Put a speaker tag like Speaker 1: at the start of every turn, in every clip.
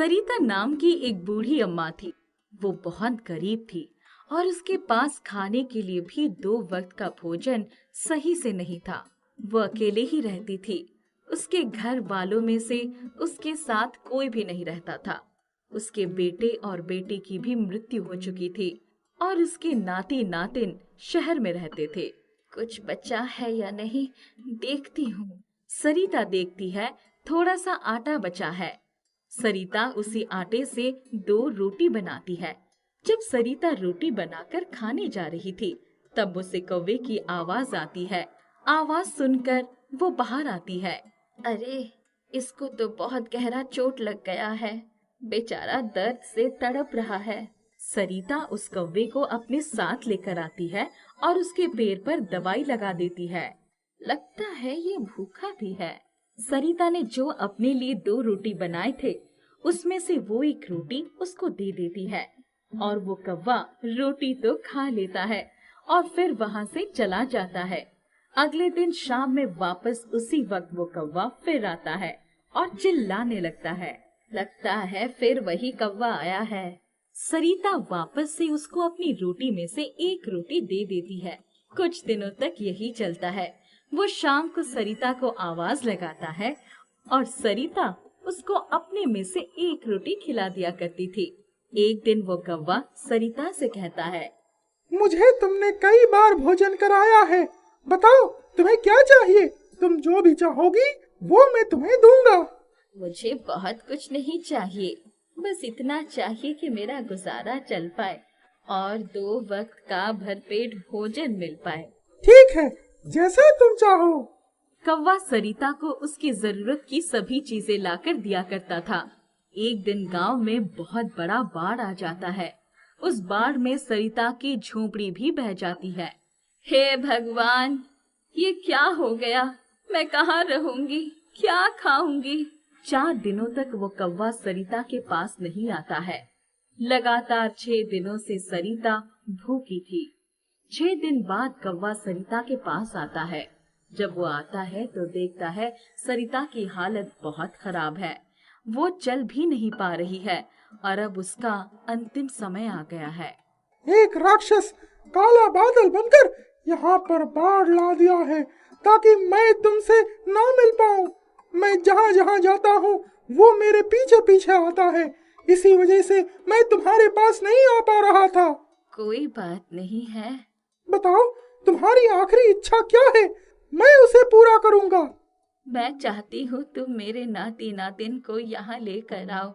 Speaker 1: सरिता नाम की एक बूढ़ी अम्मा थी। वो बहुत गरीब थी और उसके पास खाने के लिए भी 2 वक्त का भोजन सही से नहीं था। वो अकेले ही रहती थी। उसके घर वालों में से उसके साथ कोई भी नहीं रहता था। उसके बेटे और बेटी की भी मृत्यु हो चुकी थी और उसके नाती नातिन शहर में रहते थे। कुछ बचा है या नहीं, देखती हूँ। सरिता देखती है, थोड़ा सा आटा बचा है। सरिता उसी आटे से 2 रोटी बनाती है। जब सरिता रोटी बनाकर खाने जा रही थी, तब उसे कौवे की आवाज आती है। आवाज सुनकर वो बाहर आती है। अरे, इसको तो बहुत गहरा चोट लग गया है। बेचारा दर्द से तड़प रहा है। सरिता उस कौवे को अपने साथ लेकर आती है और उसके पैर पर दवाई लगा देती है। लगता है ये भूखा भी है। सरिता ने जो अपने लिए 2 रोटी बनाए थे, उसमें से वो एक रोटी उसको दे देती है और वो कौवा रोटी तो खा लेता है और फिर वहाँ से चला जाता है। अगले दिन शाम में वापस उसी वक्त वो कौवा फिर आता है और चिल्लाने लगता है। लगता है फिर वही कौवा आया है। सरिता वापस से उसको अपनी रोटी में से एक रोटी दे देती है। कुछ दिनों तक यही चलता है। वो शाम को सरिता को आवाज लगाता है और सरिता उसको अपने में से एक रोटी खिला दिया करती थी। एक दिन वो कौवा सरिता से कहता है,
Speaker 2: मुझे तुमने कई बार भोजन कराया है, बताओ तुम्हें क्या चाहिए? तुम जो भी चाहोगी वो मैं तुम्हें दूंगा।
Speaker 1: मुझे बहुत कुछ नहीं चाहिए, बस इतना चाहिए कि मेरा गुजारा चल पाए और 2 वक्त का भरपेट भोजन मिल पाए।
Speaker 2: ठीक है, जैसा तुम चाहो।
Speaker 1: कौवा सरिता को उसकी जरूरत की सभी चीजें लाकर दिया करता था। एक दिन गांव में बहुत बड़ा बाढ़ आ जाता है। उस बाढ़ में सरिता की झोपड़ी भी बह जाती है। हे भगवान, ये क्या हो गया? मैं कहाँ रहूंगी, क्या खाऊंगी? 4 दिनों तक वो कौवा सरिता के पास नहीं आता है। लगातार 6 दिनों से सरिता भूखी थी। 6 दिन बाद कौवा सरिता के पास आता है। जब वो आता है तो देखता है सरिता की हालत बहुत खराब है। वो चल भी नहीं पा रही है और अब उसका अंतिम समय आ गया है।
Speaker 2: एक राक्षस काला बादल बनकर यहाँ पर बाढ़ ला दिया है ताकि मैं तुमसे ना मिल पाऊं। मैं जहाँ जहाँ जाता हूँ वो मेरे पीछे पीछे आता है। इसी वजह से मैं तुम्हारे पास नहीं आ पा रहा था।
Speaker 1: कोई बात नहीं है।
Speaker 2: बताओ तुम्हारी आखिरी इच्छा क्या है, मैं उसे पूरा करूँगा।
Speaker 1: मैं चाहती हूँ तुम मेरे नाती नातिन को यहाँ लेकर आओ,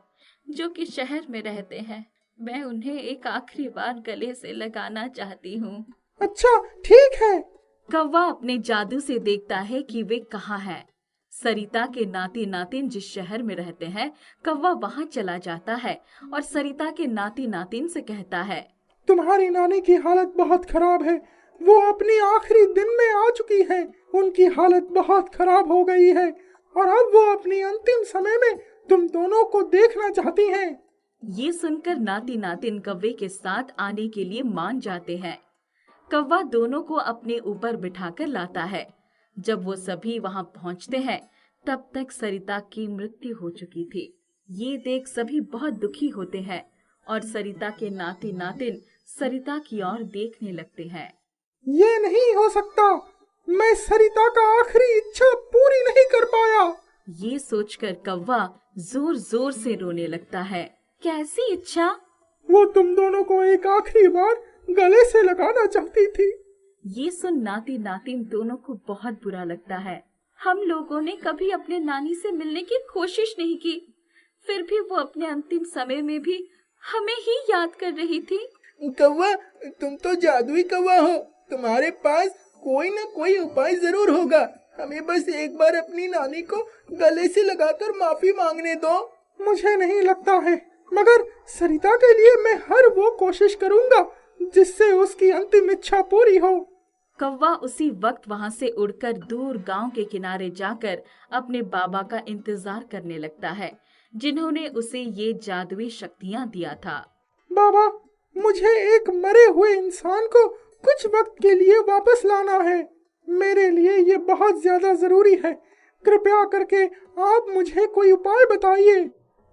Speaker 1: जो कि शहर में रहते हैं। मैं उन्हें एक आखिरी बार गले से लगाना चाहती हूँ।
Speaker 2: अच्छा ठीक है।
Speaker 1: कौवा अपने जादू से देखता है कि वे कहाँ हैं। सरिता के नाती नातिन जिस शहर में रहते हैं, कौवा वहाँ चला जाता है और सरिता के नाती नातिन से कहता है,
Speaker 2: तुम्हारी नानी की हालत बहुत खराब है। वो अपनी आखिरी दिन में आ चुकी है। उनकी हालत बहुत खराब हो गई है और अब वो अपनी अंतिम समय में तुम दोनों को देखना चाहती हैं।
Speaker 1: ये सुनकर नाती नातिन कौवे के साथ आने के लिए मान जाते हैं। कौवा दोनों को अपने ऊपर बिठाकर लाता है। जब वो सभी वहां पहुंचते हैं, तब तक सरिता की मृत्यु हो चुकी थी। ये देख सभी बहुत दुखी होते हैं और सरिता के नाती नातिन सरिता की ओर देखने लगते हैं।
Speaker 2: ये नहीं हो सकता, मैं सरिता का आखिरी इच्छा पूरी नहीं कर पाया।
Speaker 1: ये सोचकर कौवा जोर जोर से रोने लगता है। कैसी इच्छा?
Speaker 2: वो तुम दोनों को एक आखिरी बार गले से लगाना चाहती थी।
Speaker 1: ये सुन नाती नातिन दोनों को बहुत बुरा लगता है। हम लोगों ने कभी अपने नानी से मिलने की कोशिश नहीं की, फिर भी वो अपने अंतिम समय में भी हमें ही याद कर रही थी।
Speaker 3: कौवा, तुम तो जादुई कौवा हो। तुम्हारे पास कोई न कोई उपाय जरूर होगा। हमें बस एक बार अपनी नानी को गले से लगाकर माफी मांगने दो।
Speaker 2: मुझे नहीं लगता है, मगर सरिता के लिए मैं हर वो कोशिश करूंगा जिससे उसकी अंतिम इच्छा पूरी हो।
Speaker 1: कौवा उसी वक्त वहां से उड़कर दूर गांव के किनारे जाकर अपने बाबा का इंतजार करने लगता है, जिन्होंने उसे ये जादुई शक्तियां दिया था।
Speaker 2: बाबा, मुझे एक मरे हुए इंसान को कुछ वक्त के लिए वापस लाना है। मेरे लिए ये बहुत ज्यादा जरूरी है। कृपया करके आप मुझे कोई उपाय बताइए।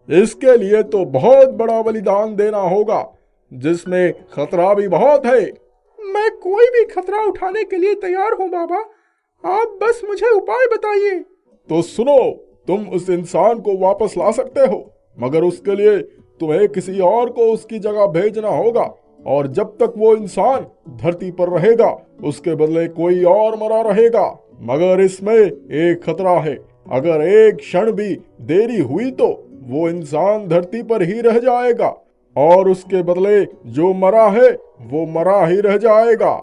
Speaker 4: इसके लिए तो बहुत बड़ा बलिदान देना होगा, जिसमें खतरा भी बहुत है।
Speaker 2: मैं कोई भी खतरा उठाने के लिए तैयार हूँ बाबा, आप बस मुझे उपाय बताइए।
Speaker 4: तो सुनो, तुम उस इंसान को वापस ला सकते हो, मगर उसके लिए तुम्हें किसी और को उसकी जगह भेजना होगा, और जब तक वो इंसान धरती पर रहेगा उसके बदले कोई और मरा रहेगा। मगर इसमें एक खतरा है, अगर एक क्षण भी देरी हुई तो वो इंसान धरती पर ही रह जाएगा, और उसके बदले जो मरा है वो मरा ही रह जाएगा।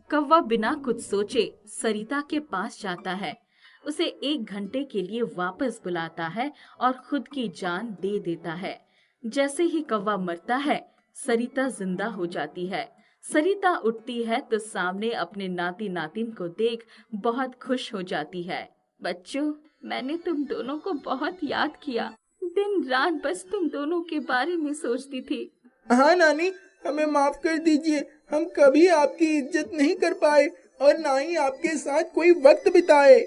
Speaker 1: कौवा बिना कुछ सोचे सरिता के पास जाता है, उसे 1 घंटे के लिए वापस बुलाता है और खुद की जान दे देता है। जैसे ही कौवा मरता है, सरिता जिंदा हो जाती है। सरिता उठती है तो सामने अपने नाती नातिन को देख बहुत खुश हो जाती है। बच्चों, मैंने तुम दोनों को बहुत याद किया, दिन रात बस तुम दोनों के बारे में सोचती थी।
Speaker 3: हाँ नानी, हमें माफ कर दीजिए, हम कभी आपकी इज्जत नहीं कर पाए और ना ही आपके साथ कोई वक्त बिताए।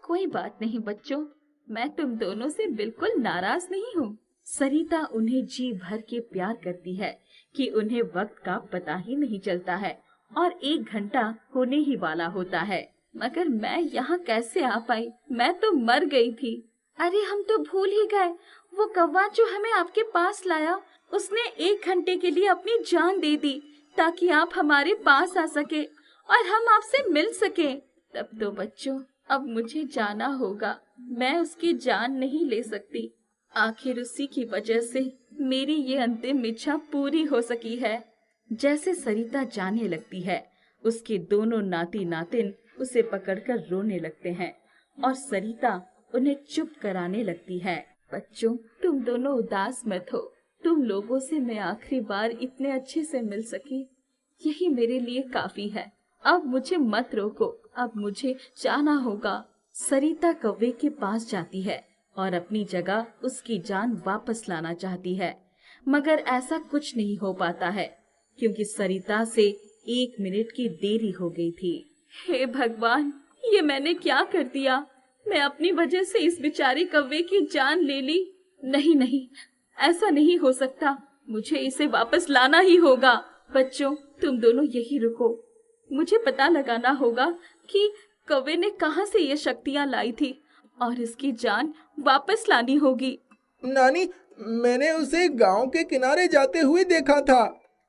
Speaker 1: कोई बात नहीं बच्चों, मैं तुम दोनों से बिल्कुल नाराज नहीं हूँ। सरिता उन्हें जी भर के प्यार करती है कि उन्हें वक्त का पता ही नहीं चलता है और 1 घंटा होने ही वाला होता है। मगर मैं यहाँ कैसे आ पाई? मैं तो मर गई थी। अरे हम तो भूल ही गए, वो कौवा जो हमें आपके पास लाया, उसने 1 घंटे के लिए अपनी जान दे दी ताकि आप हमारे पास आ सके और हम आपसे मिल सके। तब तो बच्चों, अब मुझे जाना होगा, मैं उसकी जान नहीं ले सकती। आखिर उसी की वजह से मेरी ये अंतिम इच्छा पूरी हो सकी है। जैसे सरिता जाने लगती है, उसके दोनों नाती नातिन उसे पकड़कर रोने लगते हैं और सरिता उन्हें चुप कराने लगती है। बच्चों, तुम दोनों उदास मत हो, तुम लोगों से मैं आखिरी बार इतने अच्छे से मिल सकी, यही मेरे लिए काफी है। अब मुझे मत रोको, अब मुझे जाना होगा। सरिता कौवे के पास जाती है और अपनी जगह उसकी जान वापस लाना चाहती है, मगर ऐसा कुछ नहीं हो पाता है क्योंकि सरिता से 1 मिनट की देरी हो गई थी। हे भगवान, ये मैंने क्या कर दिया? मैं अपनी वजह से इस बेचारे कौवे की जान ले ली। नहीं नहीं, ऐसा नहीं हो सकता, मुझे इसे वापस लाना ही होगा। बच्चों, तुम दोनों यही रुको, मुझे पता लगाना होगा कि कौवे ने कहाँ से ये शक्तियाँ लाई थी और इसकी जान वापस लानी होगी।
Speaker 3: नानी, मैंने उसे गांव के किनारे जाते हुए देखा था।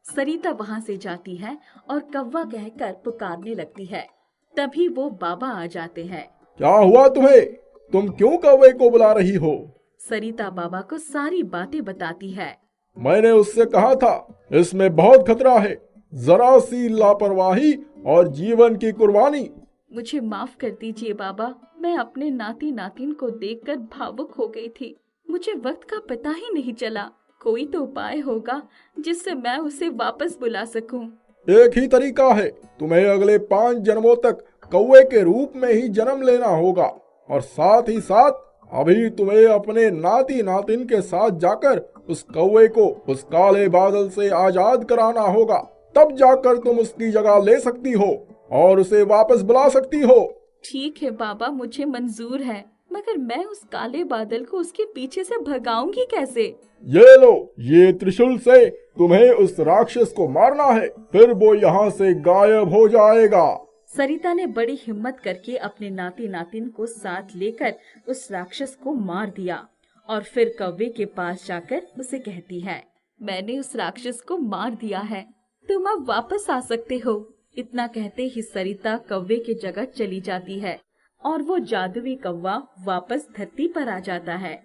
Speaker 1: सरिता वहाँ से जाती है और कौवा कहकर पुकारने लगती है। तभी वो बाबा आ जाते हैं।
Speaker 4: क्या हुआ तुम्हें? तुम क्यों कौवे को बुला रही हो?
Speaker 1: सरिता बाबा को सारी बातें बताती है।
Speaker 4: मैंने उससे कहा था, इसमें बहुत खतरा है, जरा सी लापरवाही और जीवन की कुर्बानी।
Speaker 1: मुझे माफ कर दीजिए बाबा, मैं अपने नाती नातिन को देखकर भावुक हो गई थी। मुझे वक्त का पता ही नहीं चला। कोई तो उपाय होगा जिससे मैं उसे वापस बुला सकूं।
Speaker 4: एक ही तरीका है, तुम्हें अगले 5 जन्मों तक कौवे के रूप में ही जन्म लेना होगा, और साथ ही साथ अभी तुम्हें अपने नाती नातिन के साथ जाकर उस कौवे को उस काले बादल से आजाद कराना होगा। तब जाकर तुम उसकी जगह ले सकती हो और उसे वापस बुला सकती हो।
Speaker 1: ठीक है बाबा, मुझे मंजूर है, मगर मैं उस काले बादल को उसके पीछे से भगाऊंगी कैसे?
Speaker 4: ये लो, ये त्रिशूल से तुम्हें उस राक्षस को मारना है, फिर वो यहाँ से गायब हो जाएगा।
Speaker 1: सरिता ने बड़ी हिम्मत करके अपने नाती नातिन को साथ लेकर उस राक्षस को मार दिया और फिर कौवे के पास जाकर उसे कहती है, मैंने उस राक्षस को मार दिया है, तुम अब वापस आ सकते हो। इतना कहते ही सरिता कौवे की जगह चली जाती है और वो जादुई कौवा वापस धरती पर आ जाता है।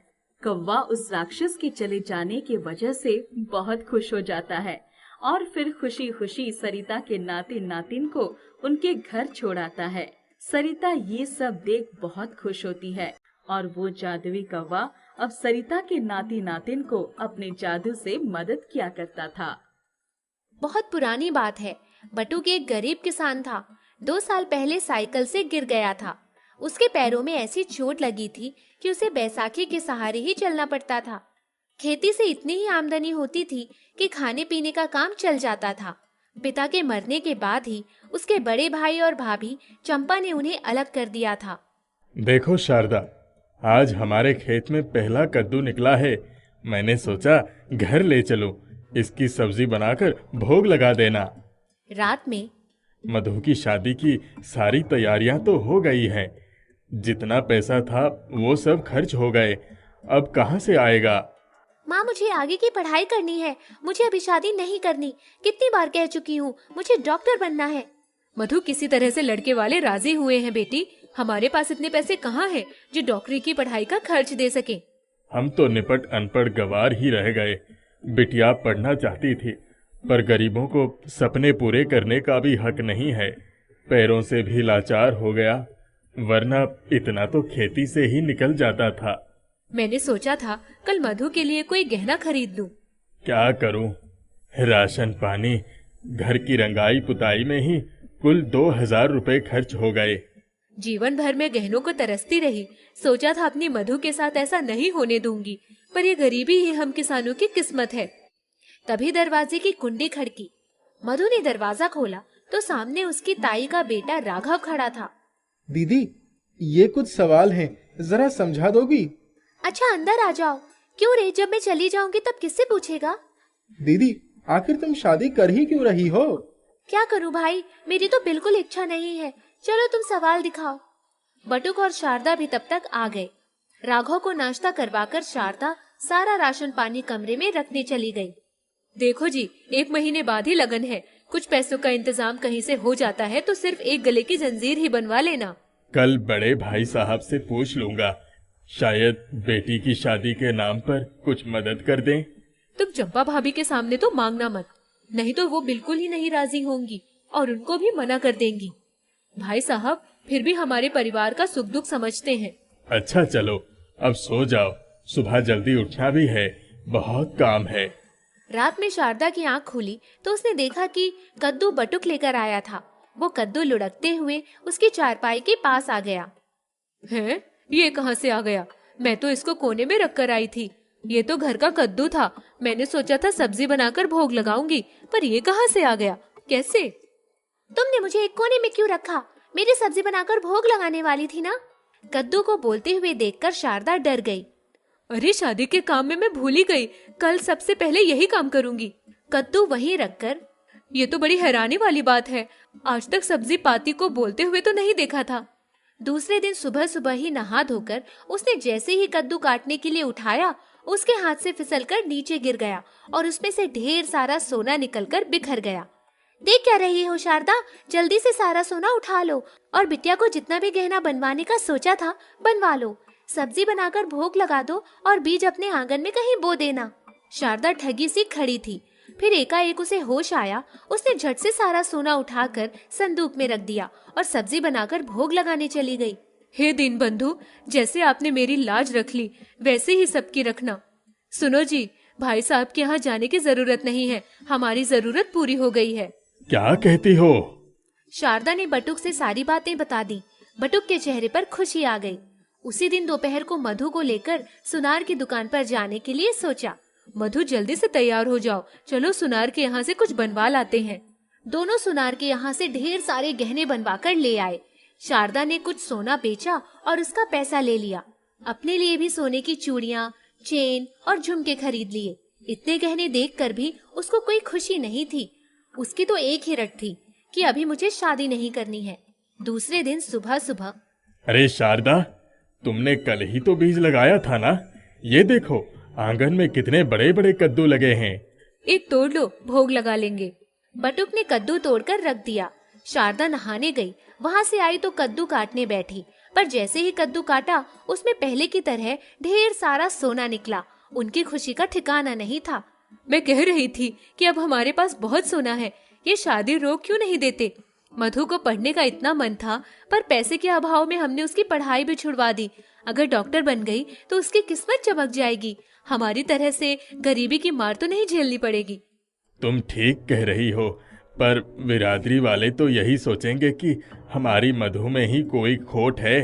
Speaker 1: कौवा उस राक्षस के चले जाने की वजह से बहुत खुश हो जाता है और फिर खुशी खुशी सरिता के नाती नातिन को उनके घर छोड़ आता है। सरिता ये सब देख बहुत खुश होती है और वो जादुई कौवा अब सरिता के नाती नातिन को अपने जादू से मदद किया करता था।
Speaker 5: बहुत पुरानी बात है। बटुक एक गरीब किसान था। 2 साल पहले साइकिल से गिर गया था। उसके पैरों में ऐसी चोट लगी थी कि उसे बैसाखी के सहारे ही चलना पड़ता था। खेती से इतनी ही आमदनी होती थी कि खाने पीने का काम चल जाता था। पिता के मरने के बाद ही उसके बड़े भाई और भाभी चंपा ने उन्हें अलग कर दिया था।
Speaker 6: देखो शारदा, आज हमारे खेत में पहला कद्दू निकला है। मैंने सोचा घर ले चलो, इसकी सब्जी बनाकर भोग लगा देना।
Speaker 5: रात में
Speaker 6: मधु की शादी की सारी तैयारियां तो हो गई हैं। जितना पैसा था वो सब खर्च हो गए, अब कहाँ से आएगा?
Speaker 5: माँ, मुझे आगे की पढ़ाई करनी है, मुझे अभी शादी नहीं करनी। कितनी बार कह चुकी हूँ, मुझे डॉक्टर बनना है।
Speaker 1: मधु, किसी तरह से लड़के वाले राजी हुए हैं बेटी। हमारे पास इतने पैसे कहाँ हैं जो डॉक्टरी की पढ़ाई का खर्च दे सके।
Speaker 6: हम तो निपट अनपढ़ गवार ही रह गए। बिटिया पढ़ना चाहती थी, पर गरीबों को सपने पूरे करने का भी हक नहीं है। पैरों से भी लाचार हो गया, वरना इतना तो खेती से ही निकल जाता था।
Speaker 1: मैंने सोचा था कल मधु के लिए कोई गहना खरीद लूं।
Speaker 6: क्या करूं? राशन पानी, घर की रंगाई पुताई में ही कुल 2000 रुपए खर्च हो गए।
Speaker 1: जीवन भर में गहनों को तरसती रही। सोचा था अपनी मधु के साथ ऐसा नहीं होने दूंगी, पर ये गरीबी ही हम किसानों की किस्मत है। तभी दरवाजे की कुंडी खड़की। मधु ने दरवाजा खोला तो सामने उसकी ताई का बेटा राघव खड़ा था।
Speaker 3: दीदी, ये कुछ सवाल हैं, जरा समझा दोगी?
Speaker 5: अच्छा, अंदर आ जाओ। क्यों रे, जब मैं चली जाऊंगी तब किससे पूछेगा?
Speaker 3: दीदी, आखिर तुम शादी कर ही क्यों रही हो?
Speaker 5: क्या करूं भाई, मेरी तो बिल्कुल इच्छा नहीं है। चलो तुम सवाल दिखाओ। बटुक और शारदा भी तब तक आ गए। राघव को नाश्ता करवाकर शारदा सारा राशन पानी कमरे में रखने चली गई।
Speaker 1: देखो जी, 1 महीने बाद ही लगन है। कुछ पैसों का इंतजाम कहीं से हो जाता है तो सिर्फ एक गले की जंजीर ही बनवा लेना।
Speaker 6: कल बड़े भाई साहब से पूछ लूंगा, शायद बेटी की शादी के नाम पर कुछ मदद कर दें।
Speaker 1: तुम चंपा भाभी के सामने तो मांगना मत, नहीं तो वो बिल्कुल ही नहीं राजी होंगी और उनको भी मना कर देंगी। भाई साहब फिर भी हमारे परिवार का सुख दुख समझते हैं।
Speaker 6: अच्छा चलो, अब सो जाओ, सुबह जल्दी उठना भी है, बहुत काम है।
Speaker 5: रात में शारदा की आंख खुली तो उसने देखा कि कद्दू बटुक लेकर आया था। वो कद्दू लुढ़कते हुए उसकी चारपाई के पास आ गया।
Speaker 1: हैं? ये कहाँ से आ गया? मैं तो इसको कोने में रख कर आई थी। ये तो घर का कद्दू था। मैंने सोचा था सब्जी बनाकर भोग लगाऊंगी, पर ये कहाँ से आ गया? कैसे?
Speaker 5: तुमने मुझे एक कोने में क्यों रखा? मेरी सब्जी बनाकर भोग लगाने वाली थी ना। कद्दू को बोलते हुए देखकर शारदा डर गई।
Speaker 1: अरे, शादी के काम में मैं भूल ही गई। कल सबसे पहले यही काम करूंगी।
Speaker 5: कद्दू वहीं रखकर,
Speaker 1: ये तो बड़ी हैरानी वाली बात है, आज तक सब्जी पाती को बोलते हुए तो नहीं देखा था।
Speaker 5: दूसरे दिन सुबह सुबह ही नहा धोकर उसने जैसे ही कद्दू काटने के लिए उठाया, उसके हाथ से फिसलकर नीचे गिर गया और उसमें से ढेर सारा सोना निकलकर बिखर गया। देख क्या रही हो शारदा, जल्दी से सारा सोना उठा लो और बिटिया को जितना भी गहना बनवाने का सोचा था बनवा लो। सब्जी बनाकर भोग लगा दो और बीज अपने आंगन में कहीं बो देना। शारदा ठगी सी खड़ी थी, फिर एकाएक उसे होश आया। उसने झट से सारा सोना उठाकर संदूक में रख दिया और सब्जी बनाकर भोग लगाने चली गई।
Speaker 1: हे दीनबंधु, जैसे आपने मेरी लाज रख ली वैसे ही सबकी रखना। सुनो जी, भाई साहब के यहाँ जाने की जरूरत नहीं है, हमारी जरूरत पूरी हो गई है।
Speaker 6: क्या कहती हो?
Speaker 5: शारदा ने बटुक से सारी बातें बता दी। बटुक के चेहरे पर खुशी आ गई। उसी दिन दोपहर को मधु को लेकर सुनार की दुकान पर जाने के लिए सोचा।
Speaker 1: मधु, जल्दी से तैयार हो जाओ, चलो सुनार के यहाँ से कुछ बनवा लाते हैं।
Speaker 5: दोनों सुनार के यहाँ से ढेर सारे गहने बनवा कर ले आए। शारदा ने कुछ सोना बेचा और उसका पैसा ले लिया। अपने लिए भी सोने की चूड़ियाँ, चेन और झुमके खरीद लिए। इतने गहने देखकर भी उसको कोई खुशी नहीं थी। उसकी तो एक ही रट थी कि अभी मुझे शादी नहीं करनी है। दूसरे दिन सुबह सुबह,
Speaker 6: अरे शारदा, तुमने कल ही तो बीज लगाया था ना? ये देखो, आंगन में कितने बड़े बड़े कद्दू लगे हैं।
Speaker 1: एक तोड़ लो, भोग लगा लेंगे।
Speaker 5: बटुक ने कद्दू तोड़कर रख दिया। शारदा नहाने गई, वहाँ से आई तो कद्दू काटने बैठी, पर जैसे ही कद्दू काटा उसमें पहले की तरह ढेर सारा सोना निकला। उनकी खुशी का ठिकाना नहीं था।
Speaker 1: मैं कह रही थी कि अब हमारे पास बहुत सोना है, ये शादी रोक क्यों नहीं देते? मधु को पढ़ने का इतना मन था, पर पैसे के अभाव में हमने उसकी पढ़ाई भी छुड़वा दी। अगर डॉक्टर बन गई तो उसकी किस्मत चमक जाएगी। हमारी तरह से गरीबी की मार तो नहीं झेलनी पड़ेगी।
Speaker 6: तुम ठीक कह रही हो, पर बिरादरी वाले तो यही सोचेंगे कि हमारी मधु में ही कोई खोट है,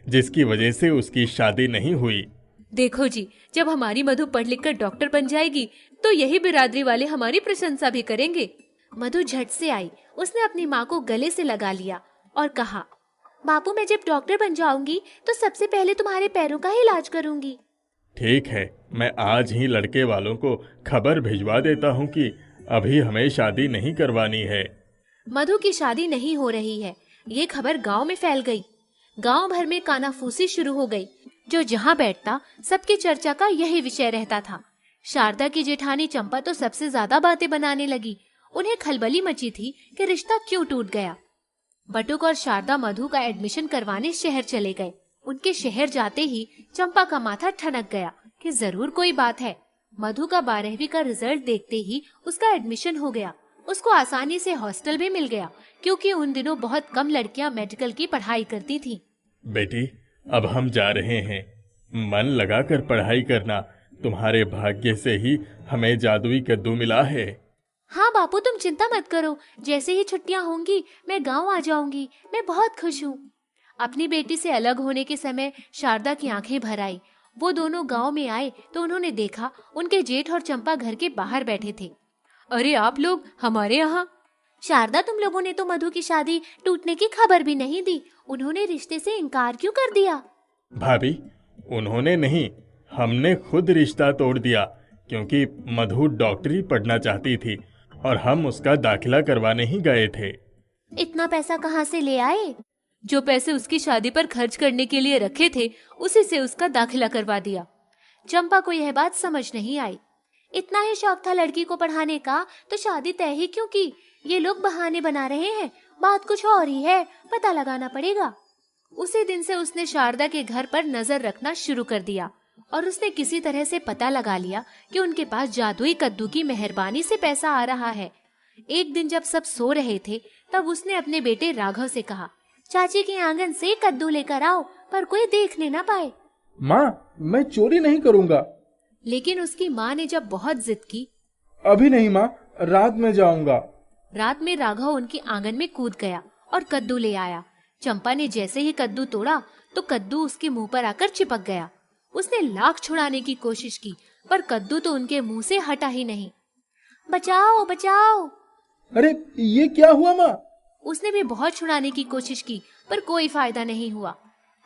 Speaker 6: जिसकी वजह से उसकी शादी नहीं हुई।
Speaker 1: देखो जी, जब हमारी मधु पढ़ लिख कर डॉक्टर बन जाएगी तो यही बिरादरी वाले हमारी प्रशंसा भी करेंगे।
Speaker 5: मधु झट से आई। उसने अपनी माँ को गले से लगा लिया और कहा, बापू, मैं जब डॉक्टर बन जाऊंगी तो सबसे पहले तुम्हारे पैरों का ही इलाज करूंगी।
Speaker 6: ठीक है, मैं आज ही लड़के वालों को खबर भिजवा देता हूँ कि अभी हमें शादी नहीं करवानी है।
Speaker 5: मधु की शादी नहीं हो रही है, ये खबर गांव में फैल गई। गांव भर में कानाफूसी शुरू हो गई। जो जहां बैठता सबकी चर्चा का यही विषय रहता था। शारदा की जेठानी चंपा तो सबसे ज्यादा बातें बनाने लगी। उन्हें खलबली मची थी कि रिश्ता क्यों टूट गया। बटुक और शारदा मधु का एडमिशन करवाने शहर चले गए। उनके शहर जाते ही चंपा का माथा ठनक गया कि जरूर कोई बात है। मधु का 12वीं का रिजल्ट देखते ही उसका एडमिशन हो गया। उसको आसानी से हॉस्टल भी मिल गया, क्योंकि उन दिनों बहुत कम लड़कियां मेडिकल की पढ़ाई करती थीं।
Speaker 6: बेटी, अब हम जा रहे हैं। मन लगाकर पढ़ाई करना। तुम्हारे भाग्य से ही हमें जादुई कद्दू मिला है।
Speaker 5: हाँ बापू, तुम चिंता मत करो। जैसे ही छुट्टियां होंगी मैं गांव आ जाऊंगी। मैं बहुत खुश हूँ। अपनी बेटी से अलग होने के समय शारदा की आंखें भर आई। वो दोनों गांव में आए तो उन्होंने देखा उनके जेठ और चंपा घर के बाहर बैठे थे। अरे आप लोग हमारे यहाँ? शारदा, तुम लोगों ने तो मधु की शादी टूटने की खबर भी नहीं दी। उन्होंने रिश्ते से इनकार क्यों कर दिया?
Speaker 6: भाभी, उन्होंने नहीं, हमने खुद रिश्ता तोड़ दिया, क्योंकि मधु डॉक्टरी पढ़ना चाहती थी और हम उसका दाखिला करवाने ही गए थे।
Speaker 5: इतना पैसा कहाँ से ले आए? जो पैसे उसकी शादी पर खर्च करने के लिए रखे थे, उसी से उसका दाखिला करवा दिया। चंपा को यह बात समझ नहीं आई। इतना ही शौक था लड़की को पढ़ाने का, तो शादी तय ही क्यों की? ये लोग बहाने बना रहे हैं। बात कुछ और ही है, पता लगाना पड़ेगा। उसी दिन से उसने शारदा के घर पर नजर रखना शुरू कर दिया और उसने किसी तरह से पता लगा लिया कि उनके पास जादुई कद्दू की मेहरबानी से पैसा आ रहा है। एक दिन जब सब सो रहे थे, तब उसने अपने बेटे राघव से कहा, चाची के आंगन से कद्दू लेकर आओ, पर कोई देखने ना पाए।
Speaker 3: माँ, मैं चोरी नहीं करूँगा।
Speaker 5: लेकिन उसकी माँ ने जब बहुत जिद की,
Speaker 3: अभी नहीं माँ, रात में जाऊंगा।
Speaker 5: रात में राघव उनके आंगन में कूद गया और कद्दू ले आया। चंपा ने जैसे ही कद्दू तोड़ा तो कद्दू उसके मुंह पर आकर चिपक गया। उसने लाख छुड़ाने की कोशिश की, पर कद्दू तो उनके मुंह से हटा ही नहीं। बचाओ बचाओ!
Speaker 3: अरे ये क्या हुआ माँ?
Speaker 5: उसने भी बहुत छुड़ाने की कोशिश की, पर कोई फायदा नहीं हुआ।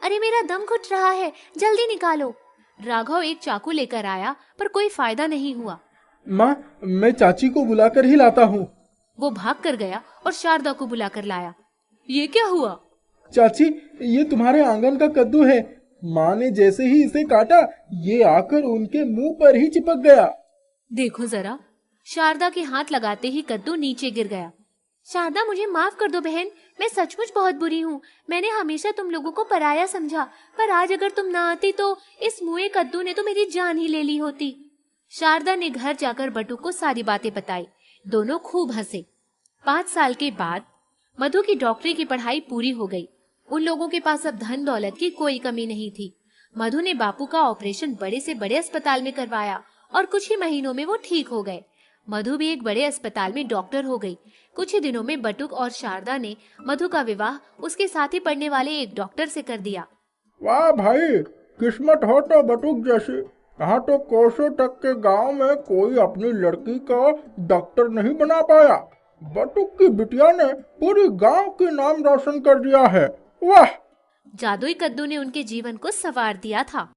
Speaker 5: अरे मेरा दम घुट रहा है, जल्दी निकालो। राघव एक चाकू लेकर आया, पर कोई फायदा नहीं हुआ।
Speaker 3: माँ, मैं चाची को बुलाकर ही लाता हूँ।
Speaker 5: वो भाग कर गया और शारदा को बुलाकर लाया। ये क्या हुआ?
Speaker 3: चाची, ये तुम्हारे आंगन का कद्दू है। माँ ने जैसे ही इसे काटा, ये आकर उनके मुंह पर ही चिपक गया।
Speaker 5: देखो जरा। शारदा के हाथ लगाते ही कद्दू नीचे गिर गया। शारदा, मुझे माफ कर दो बहन, मैं सचमुच बहुत बुरी हूँ। मैंने हमेशा तुम लोगों को पराया समझा, पर आज अगर तुम ना आती तो इस मुए कद्दू ने तो मेरी जान ही ले ली होती। शारदा ने घर जाकर बटू को सारी बातें बताई। दोनों खूब हंसे। 5 साल के बाद मधु की डॉक्टरी की पढ़ाई पूरी हो गई। उन लोगों के पास अब धन दौलत की कोई कमी नहीं थी। मधु ने बापू का ऑपरेशन बड़े से बड़े अस्पताल में करवाया और कुछ ही महीनों में वो ठीक हो गए। मधु भी एक बड़े अस्पताल में डॉक्टर हो गई। कुछ ही दिनों में बटुक और शारदा ने मधु का विवाह उसके साथ ही पढ़ने वाले एक डॉक्टर से कर दिया।
Speaker 2: वाह भाई, किस्मत हो तो बटुक जैसी। यहाँ तो कोसों तक के गांव में कोई अपनी लड़की को डॉक्टर नहीं बना पाया। बटुक की बिटिया ने पूरी गांव के नाम रोशन कर दिया है। वाह!
Speaker 5: जादुई कद्दू ने उनके जीवन को संवार दिया था।